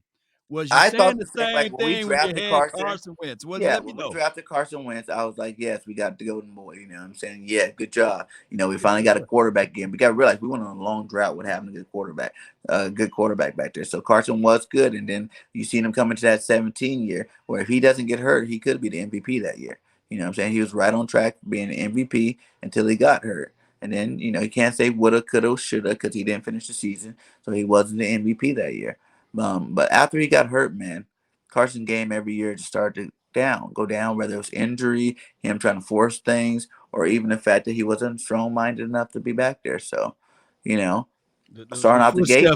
Was you I saying thought the the same. Like same when we thing when you drafted had Carson, Carson Wentz? Was yeah, let me when we know. drafted Carson Wentz, I was like, yes, we got the golden boy. You know what I'm saying? Yeah, good job. We finally got a quarterback again. We got to realize we went on a long drought with having a good quarterback back there. So Carson was good, and then you seen him come into that 17 year where if he doesn't get hurt, he could be the MVP that year. You know what I'm saying? He was right on track for being the MVP until he got hurt. And then, you can't say woulda, coulda, shoulda because he didn't finish the season. So he wasn't the MVP that year. But after he got hurt, man, Carson game every year just started to go down, whether it was injury, him trying to force things, or even the fact that he wasn't strong minded enough to be back there. So, you know, The starting out the gate,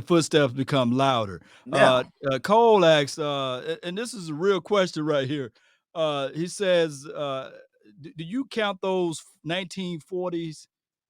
footsteps become louder. yeah, Cole asks, and this is a real question right here. He says, do you count those 1940s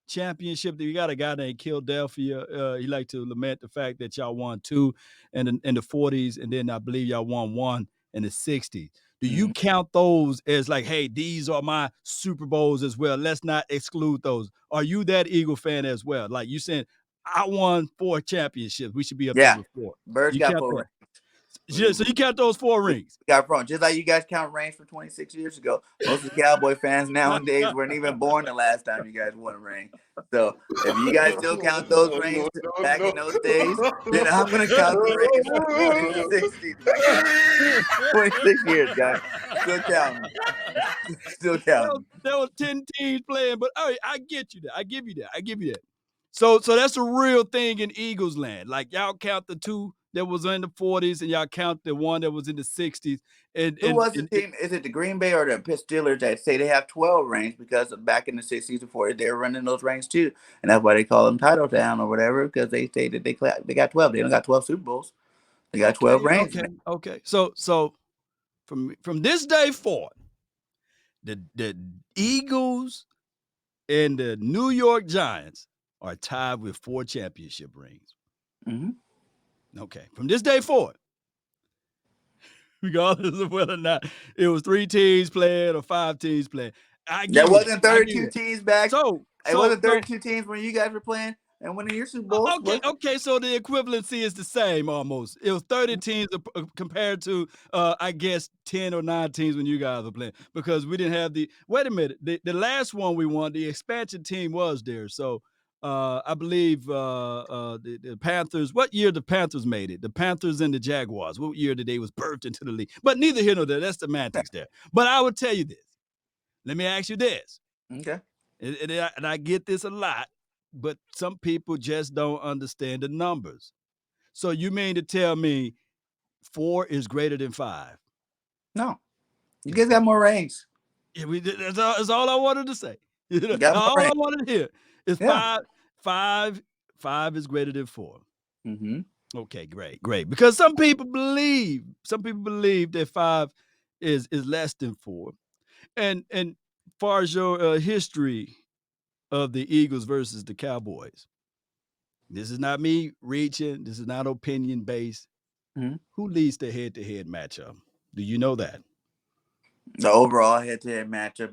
championship? You got a guy named Philadelphia. He like to lament the fact that y'all won two in the 40s, and then I believe y'all won one in the 60s. Do you mhm. count those as like, hey, these are my Super Bowls as well? Let's not exclude those. Are you that Eagle fan as well? Like you saying, I won 4 championships. We should be up there Yeah, with 4. Birds You got count four that? rings. So you count those 4 rings. Got from just like you guys count rings from 26 years ago. Most of the Cowboy fans nowadays weren't even born the last time you guys won a ring. So if you guys still count those rings back in those days, then I'm gonna count the rings from the 2060s back in 26 years, guys. Still counting. Still counting. There was 10 teams playing, but all right, I get you that. I give you that. I give you that. So that's a real thing in Eagles land. Like y'all count the 2 that was in the 40s, and y'all count the 1 that was in the 60s. Who was the team? Is it the Green Bay or the Steelers that say they have 12 rings because back in the 60s and 40s they were running those rings too, and that's why they call them Title Town or whatever, because they say that they got 12. They don't got 12 Super Bowls. They got 12 rings. Okay. So from this day forward, the Eagles and the New York Giants are tied with 4 championship rings. Mm-hmm. Okay. From this day forward, regardless of whether or not it was 3 teams playing or 5 teams playing, there wasn't 32 teams back. So it wasn't 32 teams when you guys were playing and winning your Super Bowls. Okay. So the equivalency is the same almost. It was 30 teams compared to, I guess, 10 or 9 teams when you guys were playing, because we didn't have the. Wait a minute. The last one we won, the expansion team was there. So I believe the Panthers. What year the Panthers made it? The Panthers and the Jaguars. What year did they was birthed into the league? But neither here nor there. That's semantics there. But I would tell you this. Let me ask you this. Okay. And I get this a lot, but some people just don't understand the numbers. So you mean to tell me 4 is greater than 5? No. You guys got more rings. Yeah, that's all I wanted to say. All I wanted to hear is 5. 5 is greater than 4. Mm-hmm. Okay, great. Because some people believe that 5 is less than 4. And far as your history of the Eagles versus the Cowboys, this is not me reaching. This is not opinion based. Mm-hmm. Who leads the head-to-head matchup? Do you know that? The overall head-to-head matchup,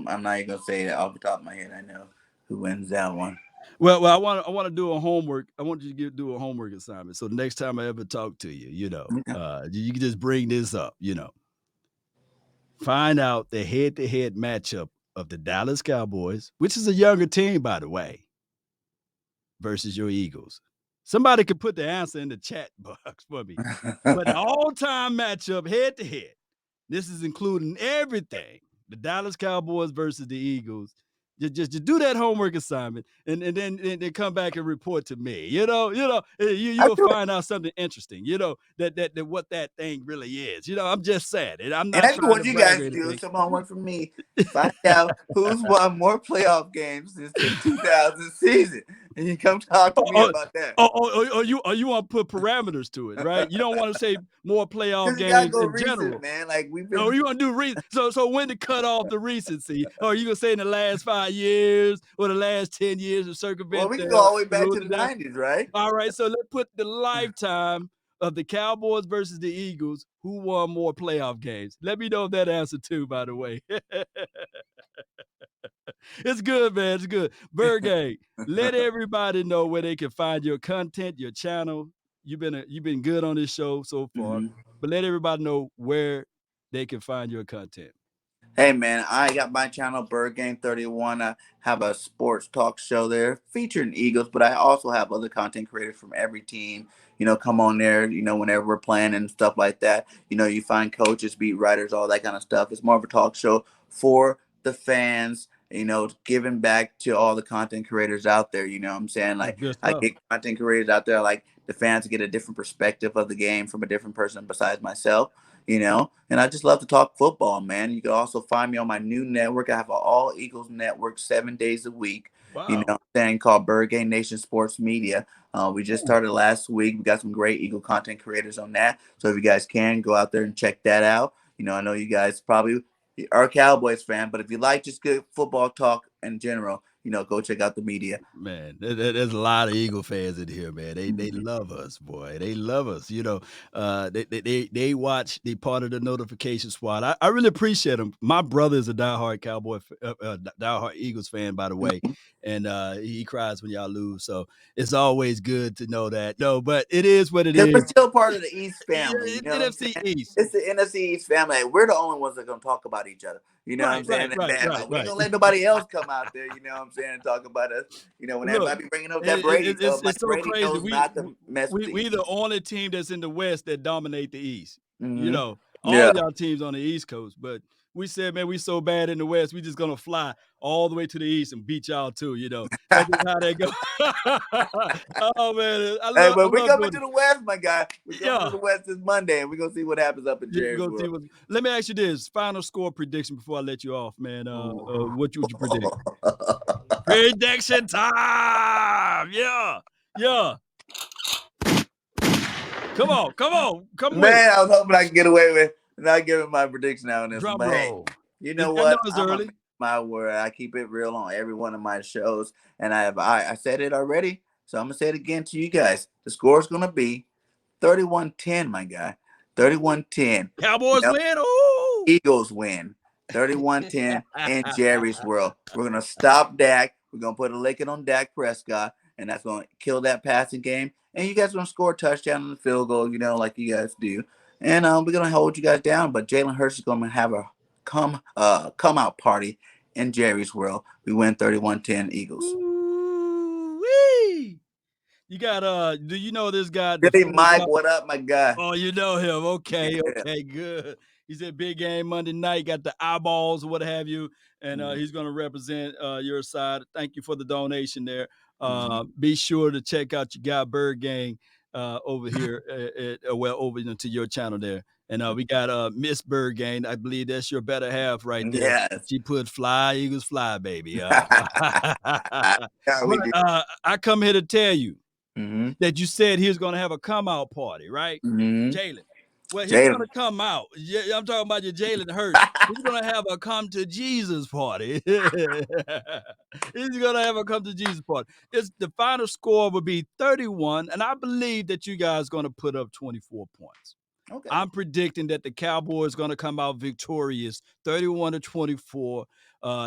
I'm not even gonna say that off the top of my head. I know who wins that one. Well, I want to do a homework. I want you to do a homework assignment. So the next time I ever talk to you, you can just bring this up. Find out the head-to-head matchup of the Dallas Cowboys, which is a younger team, by the way, versus your Eagles. Somebody could put the answer in the chat box for me. But the all-time matchup, head-to-head, this is including everything. The Dallas Cowboys versus the Eagles. Just do that homework assignment and then come back and report to me. You'll find out something interesting. That what that thing really is. I'm just saying it. I'm not and trying what to you brag guys or do. anything. Some homework from me. Find out who's won more playoff games since the 2000 season, and you come talk to me about that. You want to put parameters to it, right? You don't want to say more playoff games go in general, man. Like we've been. Oh, you want to do recent? So when to cut off the recency? Or are you gonna say in the last 5 years or the last 10 years of circumvent? Well, we can go all the way back to the 90s, right? All right. So let's put the lifetime of the Cowboys versus the Eagles. Who won more playoff games? Let me know that answer too. By the way, it's good, man. It's good. Birdgang, let everybody know where they can find your content, your channel. You've been good on this show so far, but let everybody know where they can find your content. Hey man, I got my channel Birdgang 31. I have a sports talk show there featuring Eagles, but I also have other content creators from every team. Come on there. Whenever we're playing and stuff like that. You find coaches, beat writers, all that kind of stuff. It's more of a talk show for the fans. Giving back to all the content creators out there. You know what I'm saying? Like I get content creators out there, like the fans get a different perspective of the game from a different person besides myself. And I just love to talk football, man. You can also find me on my new network. I have an all Eagles network 7 days a week. Wow. Called Birdgang Nation Sports Media. We just started last week. We got some great Eagle content creators on that. So if you guys can go out there and check that out. I know you guys probably are a Cowboys fan, but if you like just good football talk in general, go check out the media. Man, there's a lot of Eagle fans in here, man. They love us, boy. They love us. They watch. They part of the notification squad. I really appreciate them. My brother is a diehard diehard Eagles fan, by the way, and he cries when y'all lose. So it's always good to know that. No, but it is what it Because is. we're still part of the East Yeah, family. You it's know what I'm NFC saying? East. It's the NFC East family. Like, we're the only ones that are gonna talk about each other. You know what Right, I'm saying? right, And right, man, right, like, we ain't right. gonna let nobody else come out there. You know what I'm saying? And talk about us. When Look, everybody be bringing up that Brady stuff, like it's so Brady crazy. knows not to mess with the We the East. only team that's in the West that dominate the East. Hmm. All Yeah. y'all teams on the East Coast, but we said, man, we so bad in the West, we just gonna fly all the way to the East and beat y'all too. That's just how they go. Oh man, Hey, I but we love coming doing to it. the West, my guy. We coming to Yeah. the West this Monday, and we're gonna see what happens up in Yeah, we Jerry's gonna see world. what. Let me ask you this: final score prediction before I let you off, man. What would you predict? Prediction time! Yeah, yeah. Come with it. Man, I was hoping I could get away with not giving my prediction out on this one. Drum But hey, roll. you know I know what? it's I'm a man of early. my word. I keep it real on every one of my shows. And I said it already, so I'm gonna say it again to you guys. The score is gonna be 31-10, my guy. 31-10. You Cowboys know, win. Ooh. Eagles win 31-10 in Jerry's world. We're going to stop Dak. We're going to put a licking on Dak Prescott, and that's going to kill that passing game. And you guys are going to score a touchdown and a field goal, like you guys do. And we're going to hold you guys down. But Jalen Hurts is going to have a come out party in Jerry's world. We win 31-10 Eagles. Ooh-wee. You got do you know this guy, the Billy famous Mike, guy? what up, my guy? Oh, you know him. Okay, Yeah. okay, good. He's at Big Game Monday night, got the eyeballs or what have you, and Mhm. he's going to represent your side. Thank you for the donation there. Mhm. Be sure to check out your guy Birdgang over here, over to your channel there. And we got Miss Birdgang. I believe that's your better half right there. Yes. She put fly, Eagles fly, baby. Yeah, we But do. I come here to tell you Hmm. that you said he was going to have a come out party, right? Hmm. Jalen. Well, he's going Jalen. to come out. Yeah, I'm talking about your Jalen Hurts. He's going to have a come to Jesus party. He's going to have a come to Jesus party. The final score will be 31, and I believe that you guys are going to put up 24 points. Okay. I'm predicting that the Cowboys going to come out victorious, 31-24.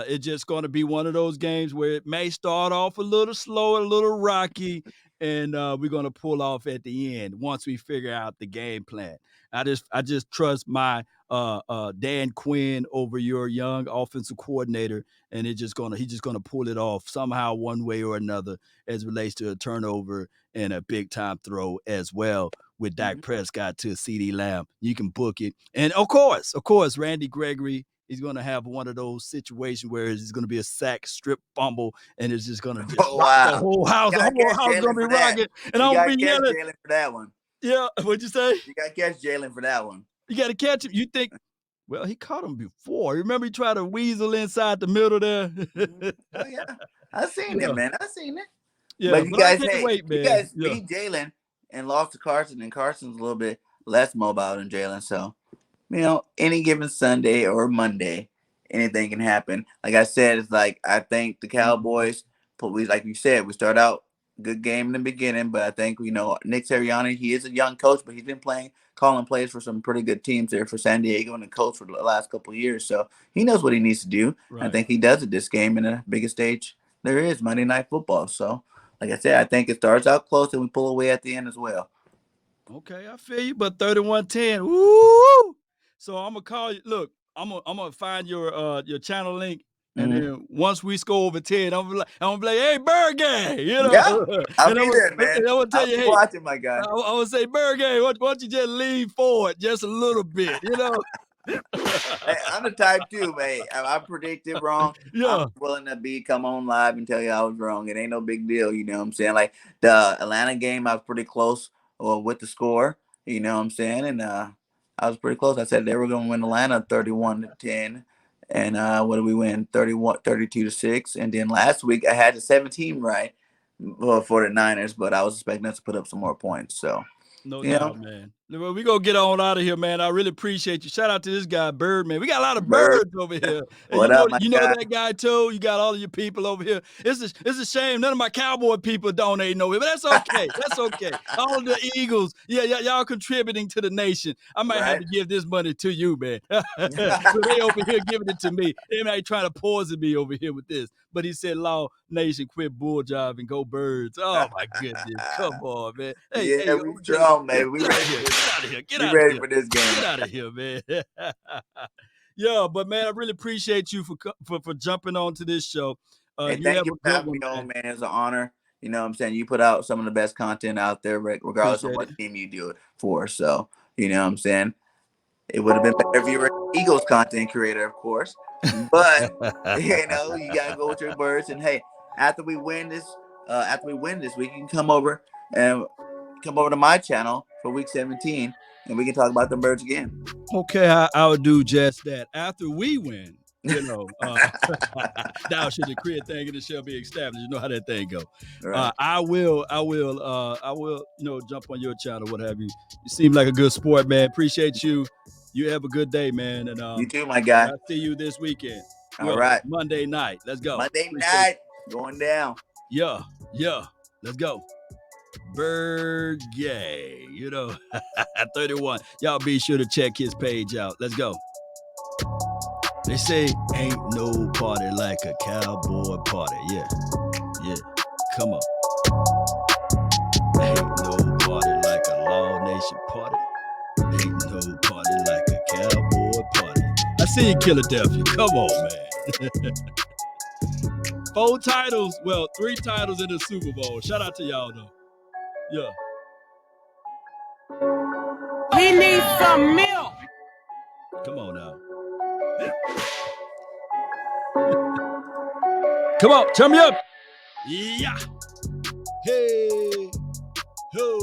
It's just going to be one of those games where it may start off a little slow, a little rocky, and we're going to pull off at the end once we figure out the game plan. I just trust my Dan Quinn over your young offensive coordinator, and he's just gonna pull it off somehow, one way or another, as relates to a turnover and a big time throw as well with Dak Mhm. Prescott to CD Lamb. You can book it. And of course, Randy Gregory, he's going to have one of those situations where it's going to be a sack, strip, fumble, and it's just going to just Oh rock the wow! whole house. You The gotta whole catch house is going Jalen to be for that. rocking. And You I'm going gotta to be catch yelling, Jalen for that one. yeah, what'd you say? You gotta catch Jalen for that one. You got to catch him. You think, well, he caught him before. Remember he tried to weasel inside the middle there? Oh yeah, I seen it, Yeah, man. I seen it. yeah, But you but I guys, can't hey, wait, you man. guys Yeah. beat Jalen and lost to Carson, and Carson's a little bit less mobile than Jalen. So any given Sunday or Monday, anything can happen. Like I said, it's like I think the Mhm. Cowboys, but we like you said, we start out good game in the beginning, but I think Nick Sirianni, he is a young coach, but he's been calling plays for some pretty good teams there for San Diego and the coach for the last couple of years, so he knows what he needs to do. I Right. think he does it this game in the biggest stage there is, Monday Night Football. So, like I said, I think it starts out close and we pull away at the end as well. Okay, I feel you, but 31-10. Woo! So I'm gonna call you. Look, I'm gonna find your channel link, and Hmm. then once we score over 10, I'm gonna be like, hey, Bird Gang, Yeah, I'll and be there, man. I'm gonna tell I'll you, be hey, watching, my guy. I'm gonna say, Bird Gang, why don't you just lean forward just a little bit? Hey, I'm the type too, man. I predicted wrong. I'm Yeah, willing to come on live and tell you I was wrong. It ain't no big deal, you know what I'm saying? Like the Atlanta game, I was pretty close with the score, you know what I'm saying? And I was pretty close. I said they were going to win Atlanta 31-10. And what did we win? 32-6. And then last week I had the 17 right for the Niners, but I was expecting us to put up some more points. So, no you know, doubt, man. Well, we gonna get on out of here, man. I really appreciate you. Shout out to this guy, Birdman. We got a lot of Bird, birds over here. And what up, my you know guy? that guy too. You got all of your people over here. It's a shame none of my Cowboy people donate no way, but that's okay. That's okay. All of the Eagles, yeah, y'all contributing to the nation. I might have Right? to give this money to you, man. So they over here giving it to me. They might try to poison me over here with this. But he said, "Law Nation, quit bull job and go Birds." Oh my goodness, come on, man. Hey, Yeah, we OJ, strong, man. We get out ready of here. for this. Get out of here. Get We out of ready here. for this game. Get out of here, man. Yeah, but man, I really appreciate you for jumping on to this show. Hey, You thank have you a for good having one, me on, man. man. It's an honor. You know what I'm saying? You put out some of the best content out there, regardless of Appreciate it. what team you do it for. So, you know what I'm saying? It would have been better if you were an Eagles content creator, of course. But you know, you gotta go with your words. And hey, after we win this, we can come over to my channel for week 17, and we can talk about the birds again. Okay, I'll do just that. After we win, thou should decree a thing and it shall be established. You know how that thing go. Right. I will, jump on your channel, what have you. You seem like a good sport, man. Appreciate you. You have a good day, man. And You too, my guy. I'll see you this weekend. All right. Monday night. Let's go. Monday Appreciate night going down. Yeah. Let's go. Birdgang, 31. Y'all be sure to check his page out. Let's go. They say ain't no party like a cowboy party. Yeah. Come on. Ain't no party like a Law Nation party. Ain't no party like a cowboy party. I see you, Philadelphia. Come on, man. 4 titles. Well, 3 titles in the Super Bowl. Shout out to y'all, though. Yeah. He needs some milk. Come on now. Come on, turn me up. Yeah. Hey. Ho.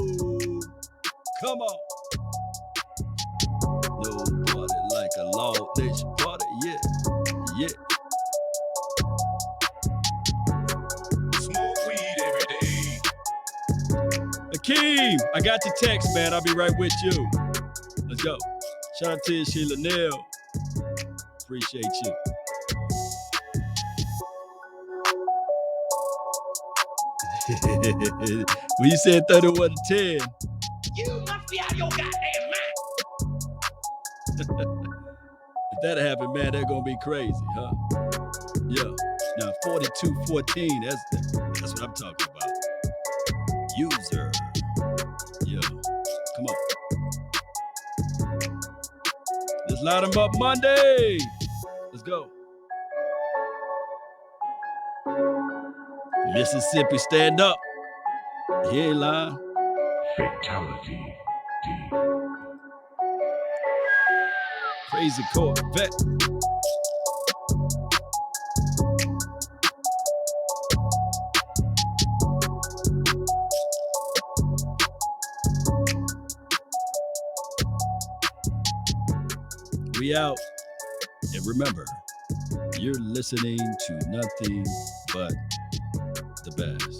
Come on. Nobody like a Law Nation party. Yeah. Smoke weed every day. Akeem, I got your text, man. I'll be right with you. Let's go. Shout out to you, Sheila Neal. Appreciate you. When you said 31 to 10. You must be out of your goddamn mind. If that happened, man, that's gonna be crazy, huh? Yeah. Now 42-14, that's what I'm talking about. User. Yeah. Come on. Let's light them up Monday. Let's go. Mississippi, stand up. He ain't lying. Fatality. Crazy Corvette. We out. And remember, you're listening to nothing but the best.